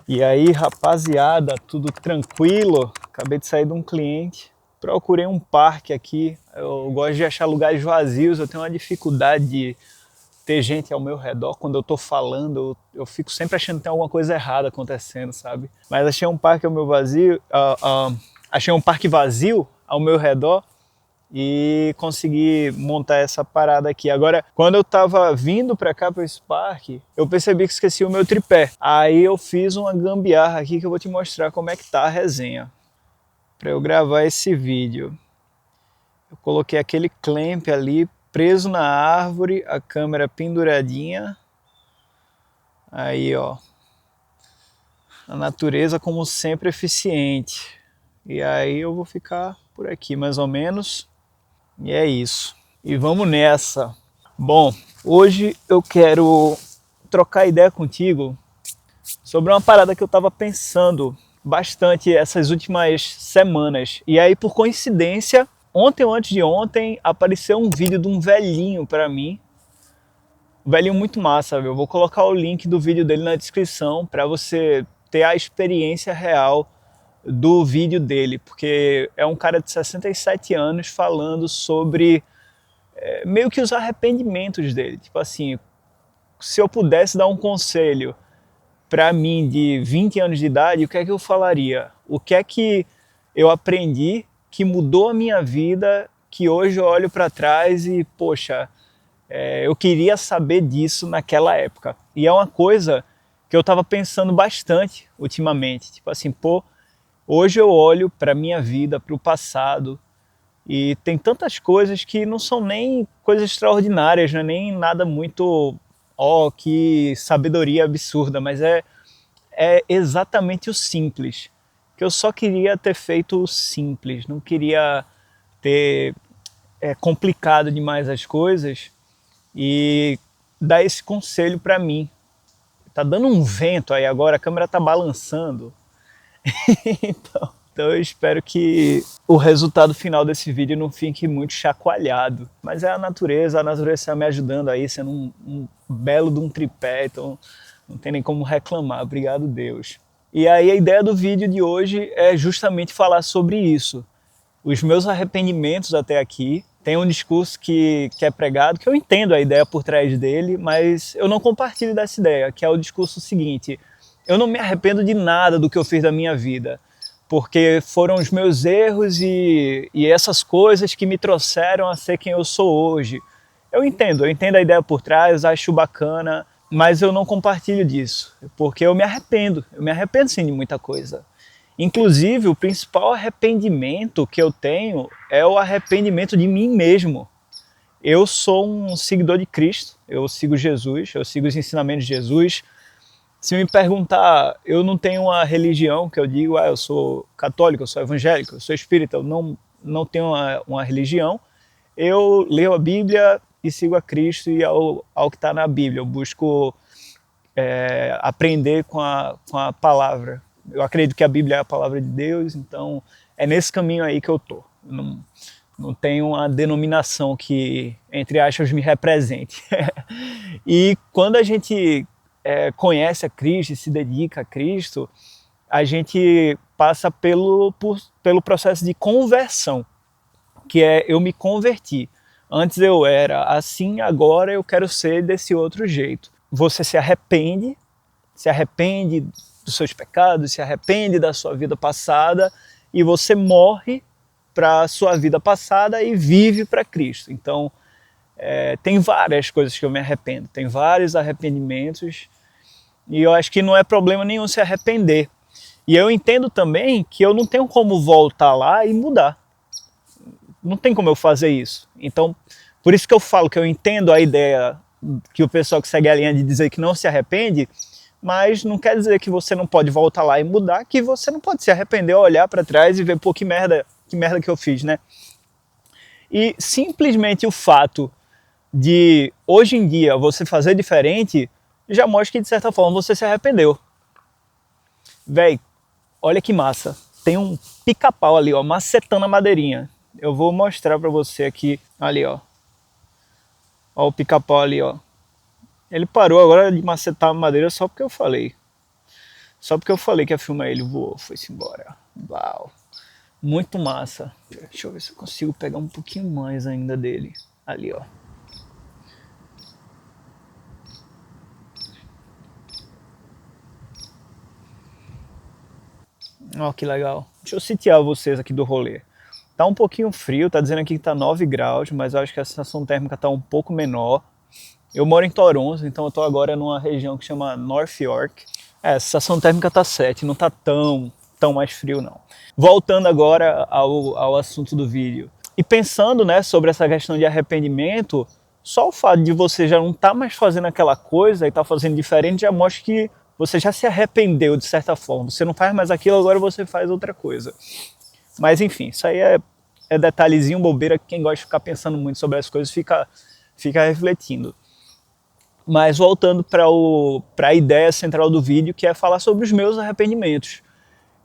E aí, rapaziada, tudo tranquilo? Acabei de sair de um cliente. Procurei um parque aqui. Eu gosto de achar lugares vazios. Eu tenho uma dificuldade de ter gente ao meu redor. Quando eu tô falando, eu fico sempre achando que tem alguma coisa errada acontecendo, sabe? Mas achei um parque ao meu vazio. Achei um parque vazio ao meu redor e consegui montar essa parada aqui. Agora, quando eu tava vindo pra cá, pra esse parque, eu percebi que esqueci o meu tripé. Aí eu fiz uma gambiarra aqui que eu vou te mostrar como é que tá a resenha. Pra eu gravar esse vídeo. Eu coloquei aquele clamp ali, preso na árvore, a câmera penduradinha. Aí, ó. A natureza, como sempre, eficiente. E aí eu vou ficar por aqui, mais ou menos. E é isso. E vamos nessa. Bom, hoje eu quero trocar ideia contigo sobre uma parada que eu estava pensando bastante essas últimas semanas. E aí, por coincidência, ontem ou antes de ontem, apareceu um vídeo de um velhinho para mim. Um velhinho muito massa, viu? Eu vou colocar o link do vídeo dele na descrição para você ter a experiência real do vídeo dele, porque é um cara de 67 anos falando sobre meio que os arrependimentos dele. Tipo assim, se eu pudesse dar um conselho para mim de 20 anos de idade, o que é que eu falaria? O que é que eu aprendi que mudou a minha vida, que hoje eu olho para trás e, poxa, eu queria saber disso naquela época. E é uma coisa que eu estava pensando bastante ultimamente. Tipo assim, pô, hoje eu olho para minha vida, para o passado, e tem tantas coisas que não são nem coisas extraordinárias, não é nem nada muito, ó, que sabedoria absurda, mas é exatamente o simples. Que eu só queria ter feito o simples, não queria ter complicado demais as coisas e dar esse conselho para mim. Tá dando um vento aí agora, a câmera tá balançando. Então eu espero que o resultado final desse vídeo não fique muito chacoalhado. Mas é a natureza está me ajudando aí, sendo um belo de um tripé, então não tem nem como reclamar, obrigado Deus. E aí a ideia do vídeo de hoje é justamente falar sobre isso. Os meus arrependimentos até aqui. Tem um discurso que é pregado, que eu entendo a ideia por trás dele, mas eu não compartilho dessa ideia, que é o discurso seguinte: eu não me arrependo de nada do que eu fiz da minha vida, porque foram os meus erros e essas coisas que me trouxeram a ser quem eu sou hoje. Eu entendo a ideia por trás, acho bacana, mas eu não compartilho disso, porque eu me arrependo sim de muita coisa. Inclusive, o principal arrependimento que eu tenho é o arrependimento de mim mesmo. Eu sou um seguidor de Cristo, eu sigo Jesus, eu sigo os ensinamentos de Jesus. Se me perguntar, eu não tenho uma religião que eu digo, eu sou católico, eu sou evangélico, eu sou espírita, eu não tenho uma religião. Eu leio a Bíblia e sigo a Cristo e ao que está na Bíblia. Eu busco aprender com a palavra. Eu acredito que a Bíblia é a palavra de Deus, então é nesse caminho aí que eu tô. Não tenho uma denominação que, entre aspas, me represente. E quando a gente conhece a Cristo e se dedica a Cristo, a gente passa pelo processo de conversão, que é eu me converti. Antes eu era assim, agora eu quero ser desse outro jeito. Você se arrepende dos seus pecados, se arrepende da sua vida passada e você morre para a sua vida passada e vive para Cristo. Então, tem várias coisas que eu me arrependo, tem vários arrependimentos e eu acho que não é problema nenhum se arrepender. E eu entendo também que eu não tenho como voltar lá e mudar. Não tem como eu fazer isso. Então, por isso que eu falo que eu entendo a ideia que o pessoal que segue a linha de dizer que não se arrepende, mas não quer dizer que você não pode voltar lá e mudar, que você não pode se arrepender, olhar para trás e ver, pô, que merda que eu fiz, né? E simplesmente o fato de, hoje em dia, você fazer diferente, já mostra que, de certa forma, você se arrependeu. Véi, olha que massa. Tem um pica-pau ali, ó, macetando a madeirinha. Eu vou mostrar pra você aqui, ali, ó. Ó o pica-pau ali, ó. Ele parou agora de macetar a madeira só porque eu falei. Só porque eu falei que ia filmar ele, voou, foi-se embora. Uau, muito massa. Deixa eu ver se eu consigo pegar um pouquinho mais ainda dele. Ali, ó. Ó, que legal. Deixa eu sitiar vocês aqui do rolê. Tá um pouquinho frio, tá dizendo aqui que tá 9 graus, mas eu acho que a sensação térmica tá um pouco menor. Eu moro em Toronto, então eu tô agora numa região que chama North York. A sensação térmica tá 7, não tá tão mais frio não. Voltando agora ao assunto do vídeo. E pensando, né, sobre essa questão de arrependimento, só o fato de você já não estar mais fazendo aquela coisa e estar fazendo diferente já mostra que você já se arrependeu de certa forma. Você não faz mais aquilo, agora você faz outra coisa. Mas enfim, isso aí é detalhezinho, bobeira, que quem gosta de ficar pensando muito sobre as coisas fica refletindo. Mas voltando para a ideia central do vídeo, que é falar sobre os meus arrependimentos.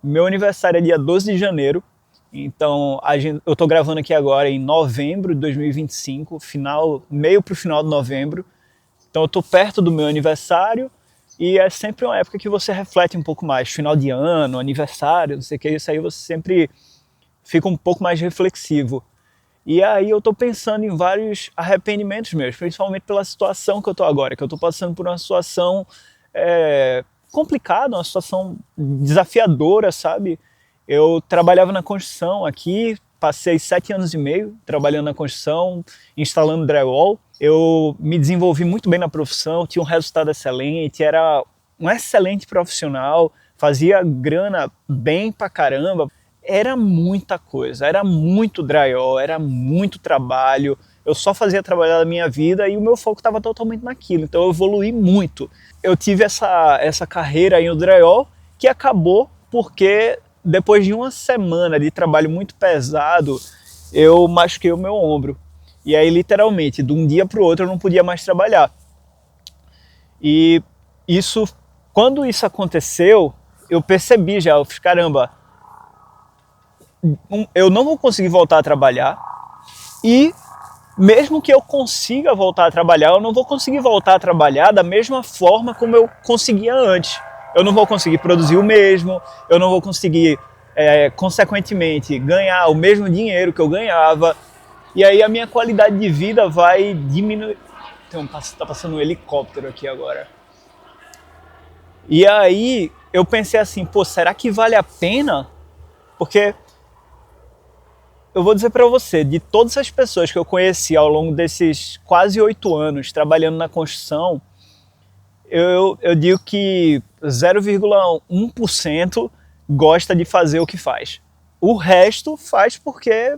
Meu aniversário é dia 12 de janeiro, então eu estou gravando aqui agora em novembro de 2025, meio para o final de novembro. Então eu estou perto do meu aniversário e é sempre uma época que você reflete um pouco mais. Final de ano, aniversário, não sei o que, isso aí você sempre fica um pouco mais reflexivo. E aí eu tô pensando em vários arrependimentos meus, principalmente pela situação que eu tô agora, que eu tô passando por uma situação complicada, uma situação desafiadora, sabe? Eu trabalhava na construção aqui, passei 7 anos e meio trabalhando na construção, instalando drywall. Eu me desenvolvi muito bem na profissão, tinha um resultado excelente, era um excelente profissional, fazia grana bem pra caramba. Era muita coisa, era muito drywall, era muito trabalho. Eu só fazia trabalhar da minha vida e o meu foco estava totalmente naquilo. Então eu evoluí muito. Eu tive essa carreira aí no drywall que acabou porque depois de uma semana de trabalho muito pesado, eu machuquei o meu ombro. E aí literalmente, de um dia para o outro eu não podia mais trabalhar. E quando isso aconteceu, eu percebi já, eu fiz, caramba, eu não vou conseguir voltar a trabalhar e mesmo que eu consiga voltar a trabalhar, eu não vou conseguir voltar a trabalhar da mesma forma como eu conseguia antes. Eu não vou conseguir produzir o mesmo, eu não vou conseguir, consequentemente, ganhar o mesmo dinheiro que eu ganhava. E aí a minha qualidade de vida vai diminuir. Tá passando um helicóptero aqui agora. E aí eu pensei assim, pô, será que vale a pena? Porque eu vou dizer para você, de todas as pessoas que eu conheci ao longo desses quase 8 anos trabalhando na construção, eu digo que 0,1% gosta de fazer o que faz. O resto faz porque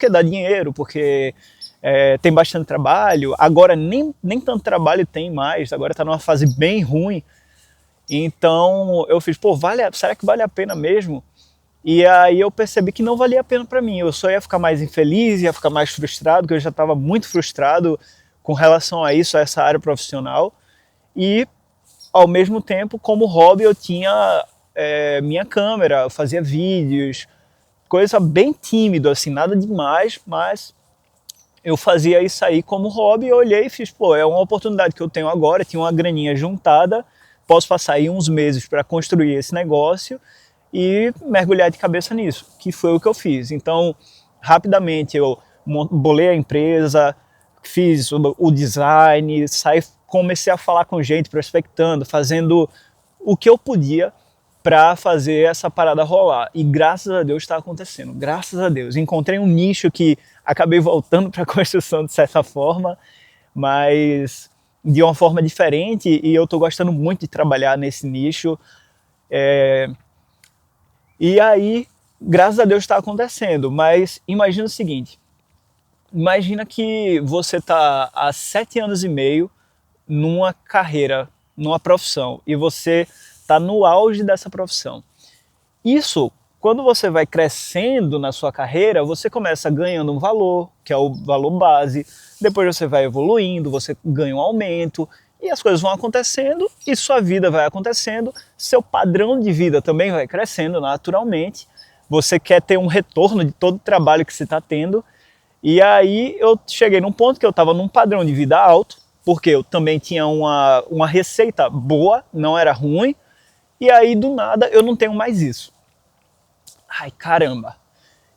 dá dinheiro, porque tem bastante trabalho. Agora nem tanto trabalho tem mais, agora está numa fase bem ruim. Então eu fiz, pô, será que vale a pena mesmo? E aí eu percebi que não valia a pena para mim, eu só ia ficar mais infeliz, ia ficar mais frustrado, porque eu já estava muito frustrado com relação a isso, a essa área profissional. E ao mesmo tempo, como hobby, eu tinha minha câmera, eu fazia vídeos, coisa bem tímido, assim, nada demais, mas eu fazia isso aí como hobby. Eu olhei e fiz, pô, é uma oportunidade que eu tenho agora, tinha uma graninha juntada, posso passar aí uns meses para construir esse negócio e mergulhar de cabeça nisso, que foi o que eu fiz. Então, rapidamente eu bolei a empresa, fiz o design, comecei a falar com gente, prospectando, fazendo o que eu podia para fazer essa parada rolar. E graças a Deus está acontecendo, graças a Deus. Encontrei um nicho que acabei voltando para a construção de certa forma, mas de uma forma diferente, e eu estou gostando muito de trabalhar nesse nicho. E aí, graças a Deus está acontecendo, mas imagina o seguinte, imagina que você está há 7 anos e meio numa carreira, numa profissão, e você está no auge dessa profissão. Isso, quando você vai crescendo na sua carreira, você começa ganhando um valor, que é o valor base, depois você vai evoluindo, você ganha um aumento, e as coisas vão acontecendo, e sua vida vai acontecendo, seu padrão de vida também vai crescendo naturalmente, você quer ter um retorno de todo o trabalho que você está tendo, e aí eu cheguei num ponto que eu estava num padrão de vida alto, porque eu também tinha uma receita boa, não era ruim, e aí do nada eu não tenho mais isso. Ai, caramba!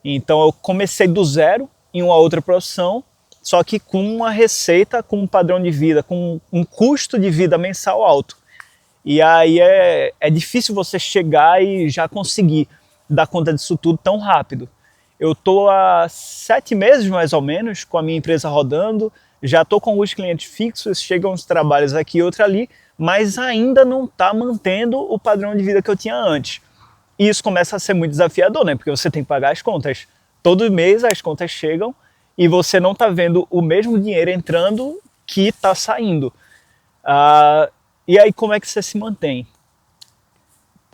Então eu comecei do zero em uma outra profissão, só que com uma receita, com um padrão de vida, com um custo de vida mensal alto. E aí é difícil você chegar e já conseguir dar conta disso tudo tão rápido. Eu estou há 7 meses mais ou menos com a minha empresa rodando, já estou com alguns clientes fixos, chegam uns trabalhos aqui e outro ali, mas ainda não está mantendo o padrão de vida que eu tinha antes. E isso começa a ser muito desafiador, né? Porque você tem que pagar as contas. Todo mês as contas chegam e você não está vendo o mesmo dinheiro entrando que está saindo. E aí como é que você se mantém?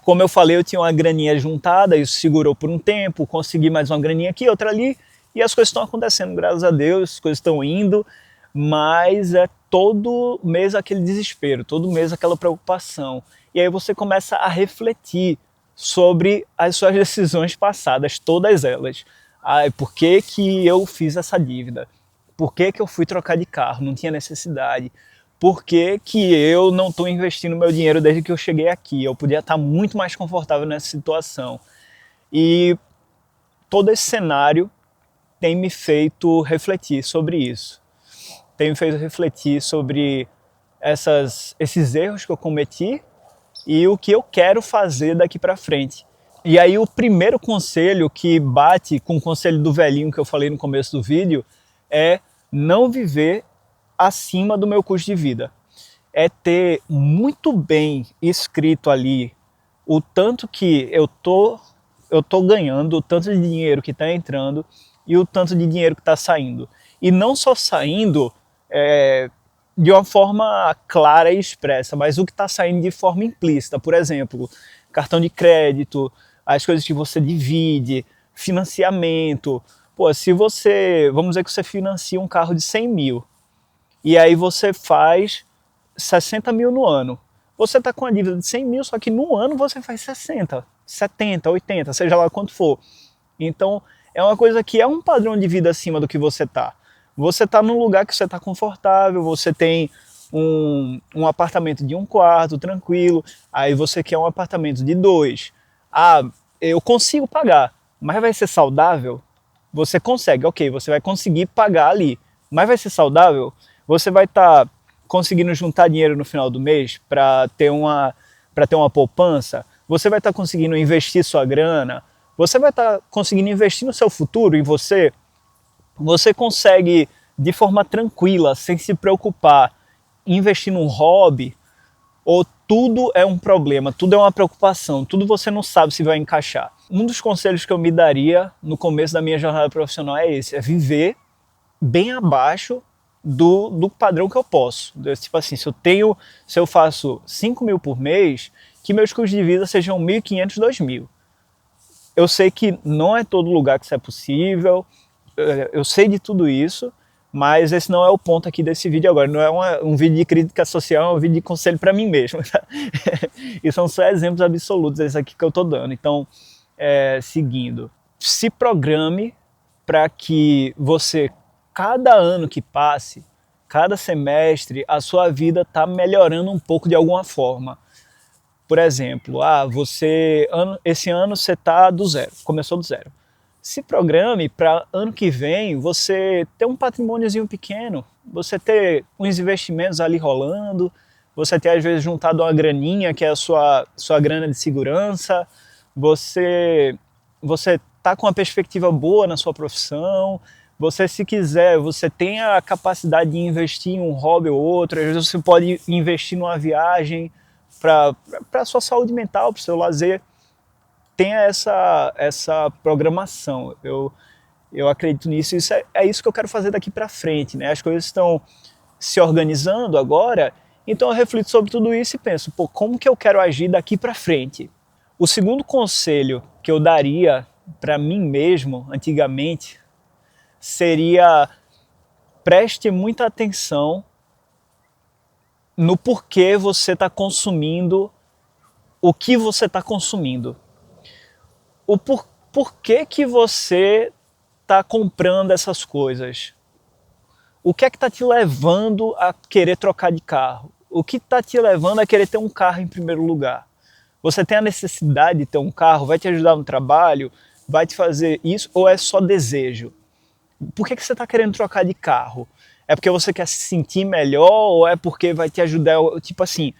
Como eu falei, eu tinha uma graninha juntada, isso segurou por um tempo, consegui mais uma graninha aqui, outra ali, e as coisas estão acontecendo, graças a Deus, as coisas estão indo, mas é todo mês aquele desespero, todo mês aquela preocupação. E aí você começa a refletir sobre as suas decisões passadas, todas elas. Por que que eu fiz essa dívida? Por que que eu fui trocar de carro? Não tinha necessidade. Por que que eu não estou investindo meu dinheiro desde que eu cheguei aqui? Eu podia estar muito mais confortável nessa situação. E todo esse cenário tem me feito refletir sobre isso. Tem me feito refletir sobre esses erros que eu cometi e o que eu quero fazer daqui para frente. E aí o primeiro conselho que bate com o conselho do velhinho que eu falei no começo do vídeo é não viver acima do meu custo de vida. É ter muito bem escrito ali o tanto que eu tô ganhando, o tanto de dinheiro que está entrando e o tanto de dinheiro que está saindo. E não só saindo de uma forma clara e expressa, mas o que está saindo de forma implícita. Por exemplo, cartão de crédito, as coisas que você divide, financiamento. Pô, se você, vamos dizer que você financia um carro de 100 mil, e aí você faz 60 mil no ano. Você está com a dívida de 100 mil, só que no ano você faz 60, 70, 80, seja lá quanto for. Então é uma coisa que é um padrão de vida acima do que você está. Você está num lugar que você está confortável, você tem um apartamento de 1 quarto, tranquilo, aí você quer um apartamento de 2. Eu consigo pagar, mas vai ser saudável? Você consegue, ok, você vai conseguir pagar ali, mas vai ser saudável? Você vai estar conseguindo juntar dinheiro no final do mês para ter uma poupança? Você vai estar conseguindo investir sua grana? Você vai estar conseguindo investir no seu futuro, em você? Você consegue, de forma tranquila, sem se preocupar, investir num hobby? Ou tudo é um problema, tudo é uma preocupação, tudo você não sabe se vai encaixar? Um dos conselhos que eu me daria no começo da minha jornada profissional é esse, é viver bem abaixo do padrão que eu posso. Tipo assim, se eu faço 5 mil por mês, que meus custos de vida sejam 1.500, 2.000. Eu sei que não é todo lugar que isso é possível, eu sei de tudo isso, mas esse não é o ponto aqui desse vídeo agora. Não é um vídeo de crítica social, é um vídeo de conselho para mim mesmo. Tá? E são só exemplos absolutos esses aqui que eu estou dando. Então, seguindo, se programe para que você, cada ano que passe, cada semestre, a sua vida está melhorando um pouco de alguma forma. Por exemplo, esse ano você está do zero, começou do zero. Se programe para ano que vem você ter um patrimôniozinho pequeno, você ter uns investimentos ali rolando, você ter às vezes juntado uma graninha que é a sua grana de segurança, você tá com uma perspectiva boa na sua profissão, você, se quiser, você tem a capacidade de investir em um hobby ou outro, às vezes você pode investir numa viagem para a sua saúde mental, para o seu lazer. Tenha essa programação. Eu acredito nisso, isso é isso que eu quero fazer daqui para frente, né? As coisas estão se organizando agora, então eu reflito sobre tudo isso e penso, pô, como que eu quero agir daqui para frente? O segundo conselho que eu daria para mim mesmo, antigamente, seria: preste muita atenção no porquê você está consumindo o que você está consumindo. O porquê que você está comprando essas coisas. O que é que está te levando a querer trocar de carro? O que está te levando a querer ter um carro em primeiro lugar? Você tem a necessidade de ter um carro, vai te ajudar no trabalho, vai te fazer isso, ou é só desejo? Por que você está querendo trocar de carro? É porque você quer se sentir melhor ou é porque vai te ajudar? Tipo assim,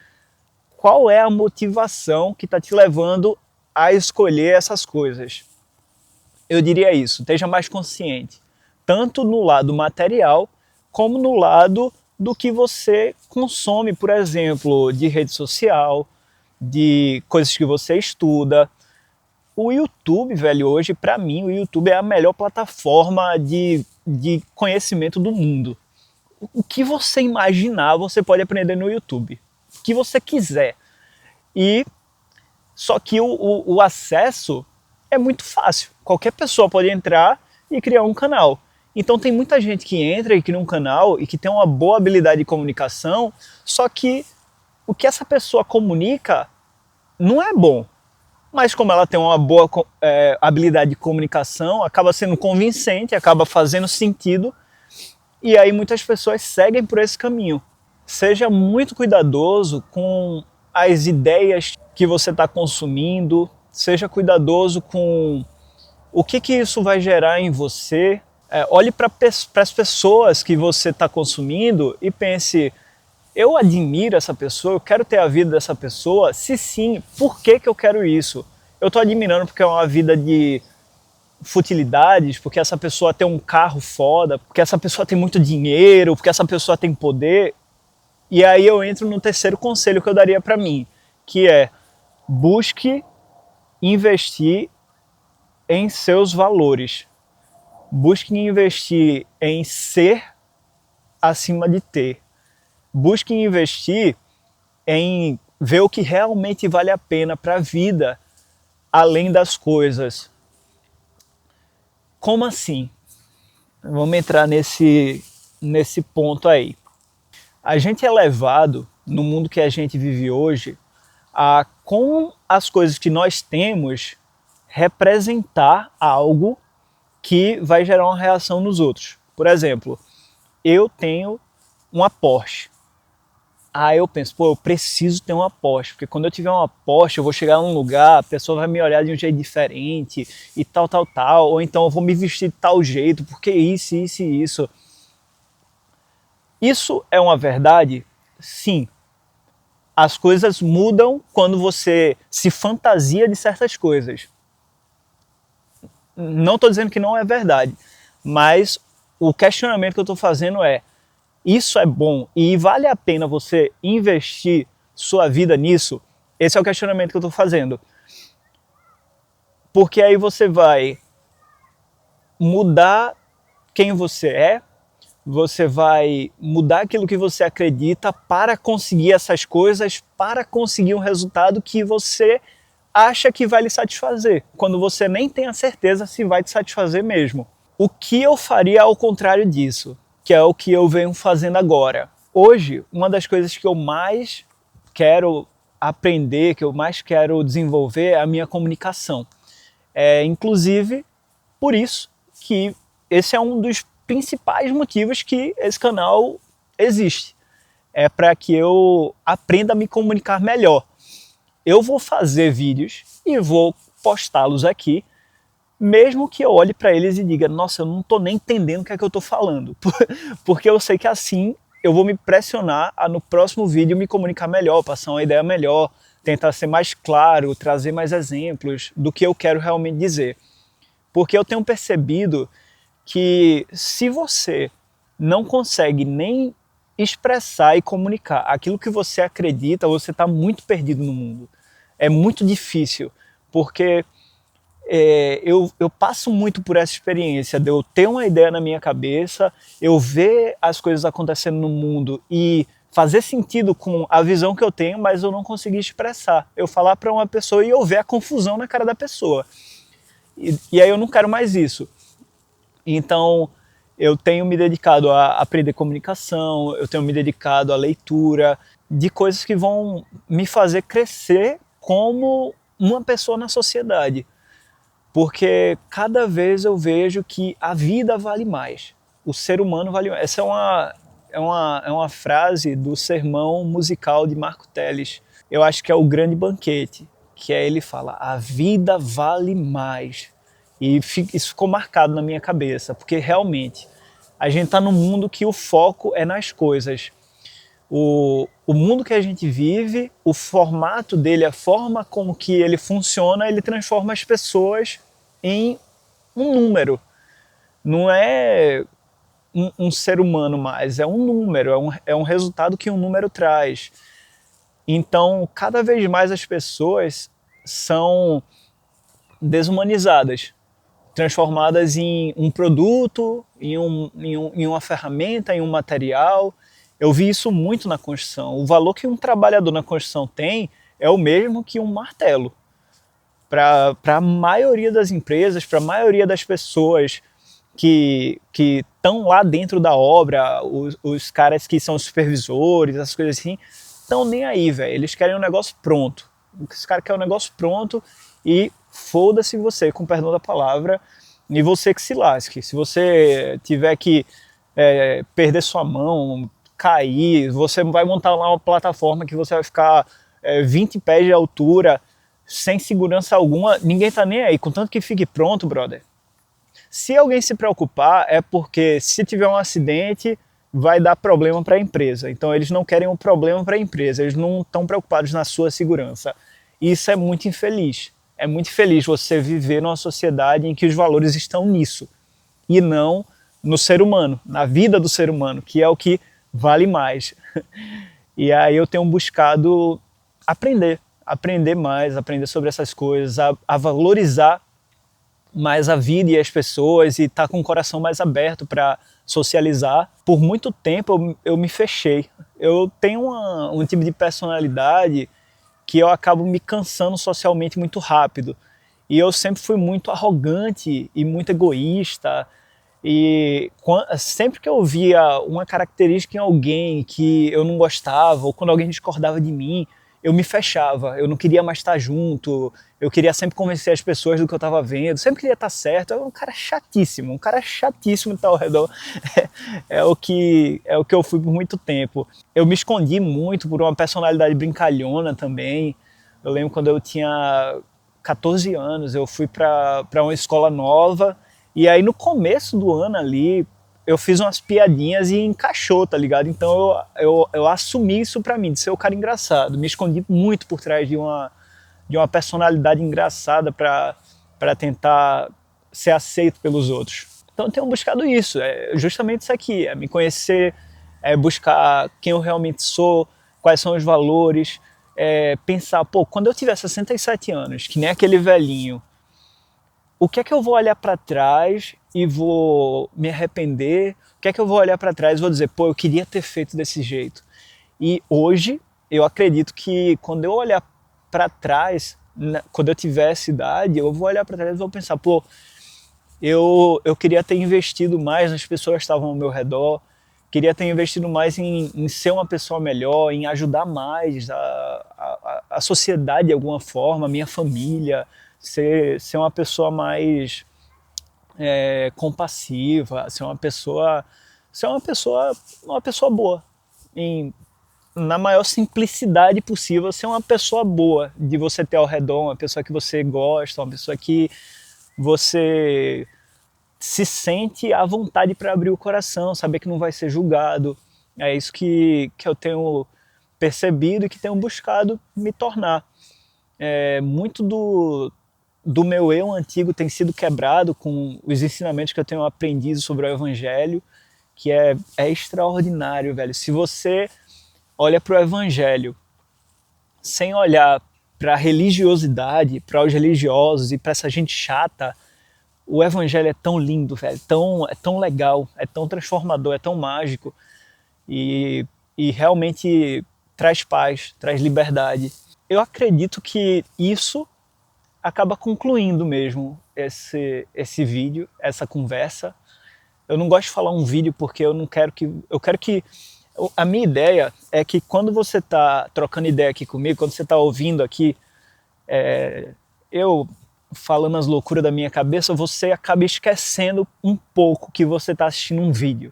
qual é a motivação que está te levando a escolher essas coisas? Eu diria isso, esteja mais consciente, tanto no lado material, como no lado do que você consome, por exemplo, de rede social, de coisas que você estuda. O YouTube, velho, hoje, para mim, o YouTube é a melhor plataforma de conhecimento do mundo. O que você imaginar, você pode aprender no YouTube. O que você quiser. E só que o acesso é muito fácil. Qualquer pessoa pode entrar e criar um canal. Então tem muita gente que entra e cria um canal e que tem uma boa habilidade de comunicação, só que o que essa pessoa comunica não é bom. Mas como ela tem uma boa habilidade de comunicação, acaba sendo convincente, acaba fazendo sentido, e aí muitas pessoas seguem por esse caminho. Seja muito cuidadoso com as ideias que você está consumindo, seja cuidadoso com o que isso vai gerar em você. Olhe para as pessoas que você está consumindo e pense, eu admiro essa pessoa, eu quero ter a vida dessa pessoa? Se sim, por que eu quero isso? Eu estou admirando porque é uma vida de futilidades, porque essa pessoa tem um carro foda, porque essa pessoa tem muito dinheiro, porque essa pessoa tem poder. E aí eu entro no terceiro conselho que eu daria para mim, que é: busque investir em seus valores. Busque investir em ser acima de ter. Busque investir em ver o que realmente vale a pena para a vida, além das coisas. Como assim? Vamos entrar nesse ponto aí. A gente é levado, no mundo que a gente vive hoje, a, com as coisas que nós temos, representar algo que vai gerar uma reação nos outros. Por exemplo, eu tenho uma Porsche. Aí eu penso, pô, eu preciso ter uma Porsche, porque quando eu tiver uma Porsche eu vou chegar num lugar, a pessoa vai me olhar de um jeito diferente e tal, tal, tal, ou então eu vou me vestir de tal jeito, porque isso, isso e isso. Isso é uma verdade? Sim. As coisas mudam quando você se fantasia de certas coisas. Não estou dizendo que não é verdade, mas o questionamento que eu estou fazendo é: isso é bom e vale a pena você investir sua vida nisso? Esse é o questionamento que eu estou fazendo. Porque aí você vai mudar quem você vai mudar aquilo que você acredita para conseguir essas coisas, para conseguir um resultado que você acha que vai lhe satisfazer, quando você nem tem a certeza se vai te satisfazer mesmo. O que eu faria ao contrário disso? Que é o que eu venho fazendo agora. Hoje, uma das coisas que eu mais quero aprender, que eu mais quero desenvolver é a minha comunicação. Inclusive, por isso que esse é um dos principais motivos que esse canal existe. É para que eu aprenda a me comunicar melhor. Eu vou fazer vídeos e vou postá-los aqui, mesmo que eu olhe para eles e diga, nossa, eu não estou nem entendendo o que é que eu estou falando, porque eu sei que assim eu vou me pressionar a no próximo vídeo me comunicar melhor, passar uma ideia melhor, tentar ser mais claro, trazer mais exemplos do que eu quero realmente dizer. Porque eu tenho percebido que se você não consegue nem expressar e comunicar aquilo que você acredita, você está muito perdido no mundo. É muito difícil, porque eu passo muito por essa experiência de eu ter uma ideia na minha cabeça, eu ver as coisas acontecendo no mundo e fazer sentido com a visão que eu tenho, mas eu não consegui expressar. Eu falar para uma pessoa e eu ver a confusão na cara da pessoa. E aí eu não quero mais isso. Então, eu tenho me dedicado a aprender comunicação, eu tenho me dedicado à leitura de coisas que vão me fazer crescer como uma pessoa na sociedade. Porque cada vez eu vejo que a vida vale mais, o ser humano vale mais. Essa é uma frase do sermão musical de Marco Teles. Eu acho que é o Grande Banquete. que é ele fala, a vida vale mais. E isso ficou marcado na minha cabeça, porque realmente a gente está num mundo que o foco é nas coisas. O mundo que a gente vive, o formato dele, a forma como que ele funciona, ele transforma as pessoas em um número. Não é um ser humano mais, é um número, é um resultado que um número traz. Então, cada vez mais as pessoas são desumanizadas, transformadas em um produto, em uma ferramenta, em um material. Eu vi isso muito na construção. O valor que um trabalhador na construção tem é o mesmo que um martelo. Para a maioria das empresas, para a maioria das pessoas que estão lá dentro da obra, os caras que são supervisores, essas coisas assim, estão nem aí, velho. Eles querem um negócio pronto. Os caras querem um negócio pronto e foda-se você, com perdão da palavra, e você que se lasque. Se você tiver que perder sua mão, cair, você vai montar lá uma plataforma que você vai ficar 20 pés de altura, sem segurança alguma, ninguém tá nem aí, contanto que fique pronto, brother. Se alguém se preocupar, é porque se tiver um acidente, vai dar problema para a empresa. Então eles não querem um problema para a empresa, eles não estão preocupados na sua segurança. Isso é muito infeliz. É muito infeliz você viver numa sociedade em que os valores estão nisso e não no ser humano, na vida do ser humano, que é o que vale mais. E aí eu tenho buscado aprender mais, aprender sobre essas coisas, a valorizar mais a vida e as pessoas e estar com o coração mais aberto para socializar. Por muito tempo eu me fechei. Eu tenho um tipo de personalidade que eu acabo me cansando socialmente muito rápido. E eu sempre fui muito arrogante e muito egoísta. E sempre que eu via uma característica em alguém que eu não gostava, ou quando alguém discordava de mim, eu me fechava, eu não queria mais estar junto, eu queria sempre convencer as pessoas do que eu estava vendo, sempre queria estar certo. Eu era um cara chatíssimo de estar ao redor. É o que eu fui por muito tempo. Eu me escondi muito por uma personalidade brincalhona também. Eu lembro quando eu tinha 14 anos, eu fui para uma escola nova, e aí no começo do ano ali, eu fiz umas piadinhas e encaixou, tá ligado? Então eu assumi isso pra mim, de ser o cara engraçado. Me escondi muito por trás de uma personalidade engraçada pra tentar ser aceito pelos outros. Então eu tenho buscado isso, é justamente isso aqui, é me conhecer, é buscar quem eu realmente sou, quais são os valores, pensar, pô, quando eu tiver 67 anos, que nem aquele velhinho, o que é que eu vou olhar para trás e vou me arrepender? O que é que eu vou olhar para trás e vou dizer, pô, eu queria ter feito desse jeito? E hoje eu acredito que quando eu olhar para trás, quando eu tiver essa idade, eu vou olhar para trás e vou pensar, pô, eu queria ter investido mais nas pessoas que estavam ao meu redor, queria ter investido mais em ser uma pessoa melhor, em ajudar mais a sociedade de alguma forma, a minha família, ser uma pessoa mais compassiva, ser uma pessoa boa, na maior simplicidade possível, ser uma pessoa boa de você ter ao redor, uma pessoa que você gosta, uma pessoa que você se sente à vontade para abrir o coração, saber que não vai ser julgado. É isso que eu tenho percebido e que tenho buscado me tornar. Muito do meu eu antigo tem sido quebrado com os ensinamentos que eu tenho aprendido sobre o Evangelho, que é extraordinário, velho. Se você olha para o Evangelho sem olhar para a religiosidade, para os religiosos e para essa gente chata, o Evangelho é tão lindo, velho, é tão legal, é tão transformador, é tão mágico e realmente traz paz, traz liberdade. Eu acredito que isso acaba concluindo mesmo esse vídeo, essa conversa. Eu não gosto de falar um vídeo porque eu quero que a minha ideia é que quando você está trocando ideia aqui comigo, quando você está ouvindo aqui eu falando as loucuras da minha cabeça, você acaba esquecendo um pouco que você está assistindo um vídeo.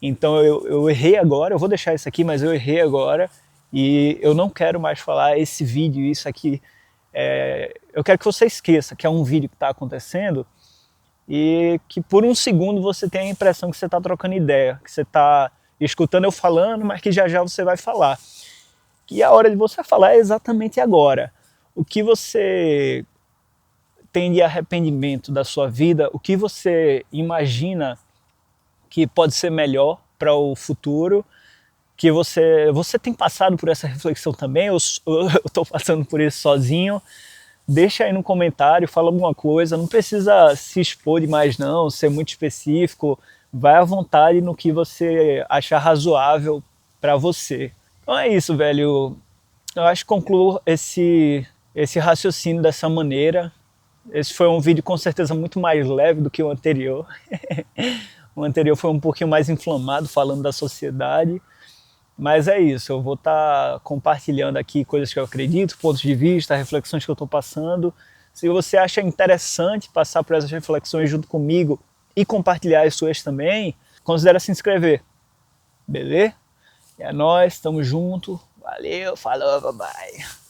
Então eu errei agora, eu vou deixar isso aqui, mas eu errei agora e eu não quero mais falar esse vídeo, isso aqui eu quero que você esqueça que é um vídeo que está acontecendo e que por um segundo você tem a impressão que você está trocando ideia, que você está escutando eu falando, mas que já já você vai falar. E a hora de você falar é exatamente agora. O que você tem de arrependimento da sua vida, o que você imagina que pode ser melhor para o futuro, que você tem passado por essa reflexão também, eu estou passando por isso sozinho. Deixa aí no comentário, fala alguma coisa, não precisa se expor demais não, ser muito específico, vai à vontade no que você achar razoável para você. Então é isso, velho, eu acho que concluo esse raciocínio dessa maneira. Esse foi um vídeo com certeza muito mais leve do que o anterior. O anterior foi um pouquinho mais inflamado, falando da sociedade. Mas é isso, eu vou estar compartilhando aqui coisas que eu acredito, pontos de vista, reflexões que eu estou passando. Se você acha interessante passar por essas reflexões junto comigo e compartilhar as suas também, considere se inscrever. Beleza? É nóis, tamo junto. Valeu, falou, bye bye.